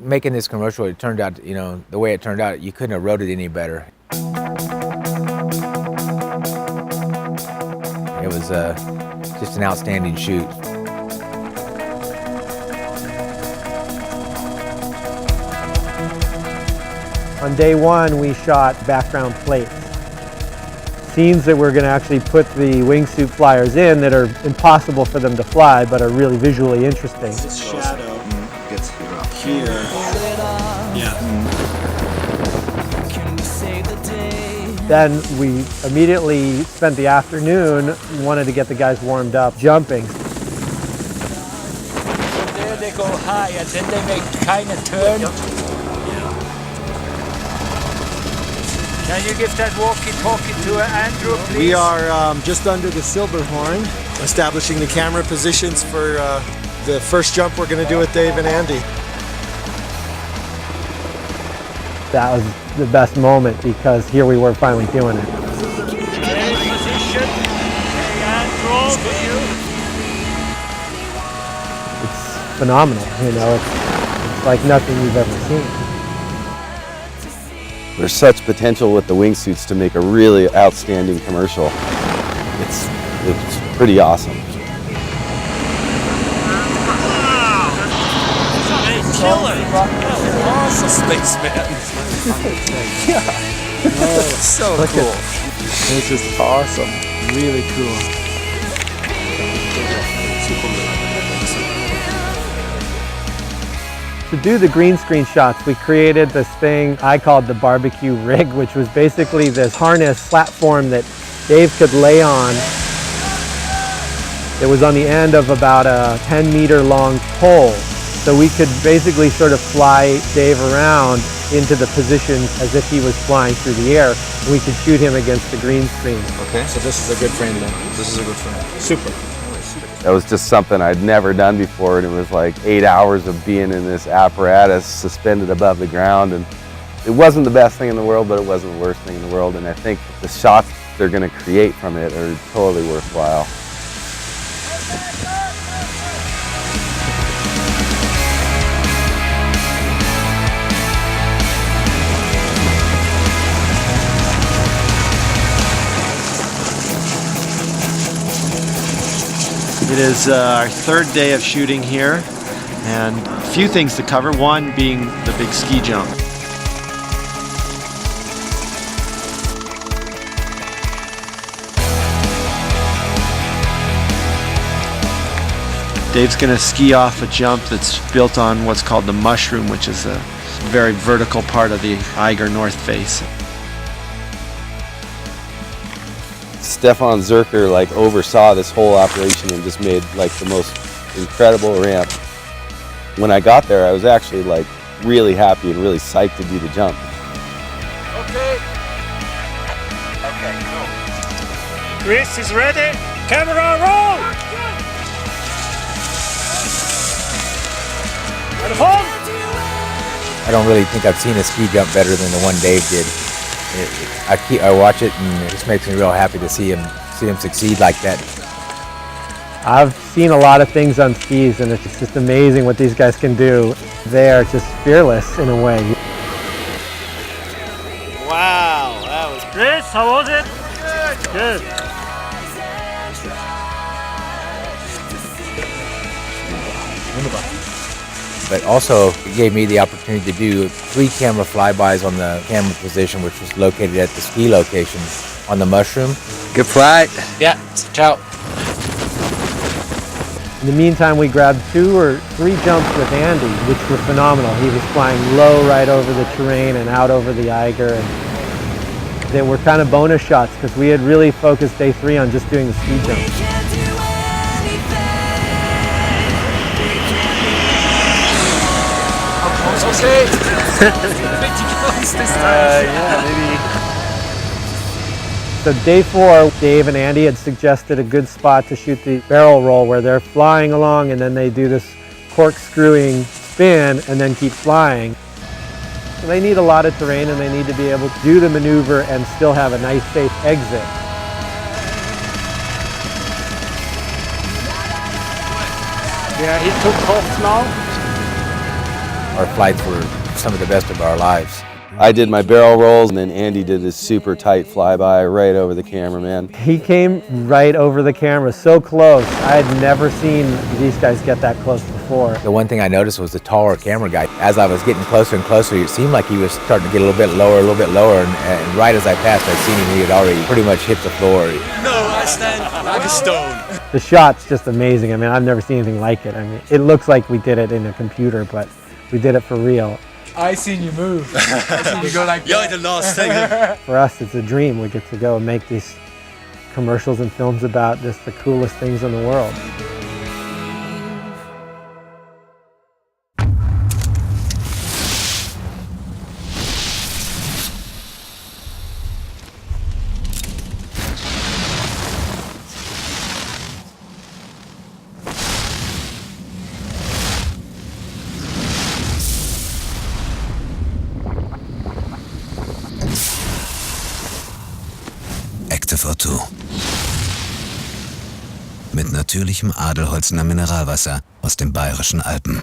Making this commercial, it turned out, you know, the way it turned out, you couldn't have wrote it any better. It was just an outstanding shoot. On day one, we shot background plates. Scenes that we're going to actually put the wingsuit flyers in that are impossible for them to fly, but are really visually interesting. This shadow gets here. Yeah. Then we immediately spent the afternoon, wanted to get the guys warmed up, jumping. There they go high and then they make kind of turn. Can you give that walkie-talkie to Andrew, please? We are just under the silver horn, establishing the camera positions for the first jump we're going to do with Dave and Andy. That was the best moment because here we were finally doing it. Position. Andrew, for you. It's phenomenal, you know, it's like nothing you've ever seen. There's such potential with the wingsuits to make a really outstanding commercial. It's pretty awesome. Killer! Awesome, spaceman. Yeah. Oh, so cool. It's just awesome. Really cool. To do the green screen shots, we created this thing I called the barbecue rig, which was basically this harness platform that Dave could lay on. It was on the end of about a 10-meter long pole. So we could basically sort of fly Dave around into the positions as if he was flying through the air. And we could shoot him against the green screen. Okay, so this is a good frame then. This is a good frame. Super. That was just something I'd never done before, and it was like 8 hours of being in this apparatus suspended above the ground. And it wasn't the best thing in the world, but it wasn't the worst thing in the world. And I think the shots they're going to create from it are totally worthwhile. It is our third day of shooting here, and a few things to cover. One being the big ski jump. Dave's going to ski off a jump that's built on what's called the mushroom, which is a very vertical part of the Eiger north face. Stefan Zerker oversaw this whole operation and just made the most incredible ramp. When I got there, I was actually really happy and really psyched to do the jump. Okay. Okay, go. Chris is ready. Camera roll. I don't really think I've seen a ski jump better than the one Dave did. I watch it and it just makes me real happy to see him succeed like that. I've seen a lot of things on skis and it's just amazing what these guys can do. They are just fearless in a way. Wow, that was Chris, how was it? Good. Good. But also it gave me the opportunity to do 3 camera flybys on the camera position, which was located at the ski location on the mushroom. Good flight. Yeah, ciao. In the meantime, we grabbed 2 or 3 jumps with Andy, which were phenomenal. He was flying low right over the terrain and out over the Eiger. And they were kind of bonus shots because we had really focused day 3 on just doing the ski jumps. Okay. Yeah, maybe. So day 4, Dave and Andy had suggested a good spot to shoot the barrel roll where they're flying along and then they do this corkscrewing spin and then keep flying. So they need a lot of terrain and they need to be able to do the maneuver and still have a nice safe exit. Yeah, he took off now. Our flights were some of the best of our lives. I did my barrel rolls, and then Andy did his super tight flyby right over the cameraman. He came right over the camera, so close. I had never seen these guys get that close before. The one thing I noticed was the taller camera guy. As I was getting closer and closer, it seemed like he was starting to get a little bit lower, and right as I passed, I seen him, he had already pretty much hit the floor. No, I stand like a stone. The shot's just amazing. I mean, I've never seen anything like it. I mean, it looks like we did it in a computer, but we did it for real. I seen you move. I seen you go like You're the last thing. For us, it's a dream. We get to go and make these commercials and films about just the coolest things in the world. Active O2. Mit natürlichem Adelholzener Mineralwasser aus den bayerischen Alpen.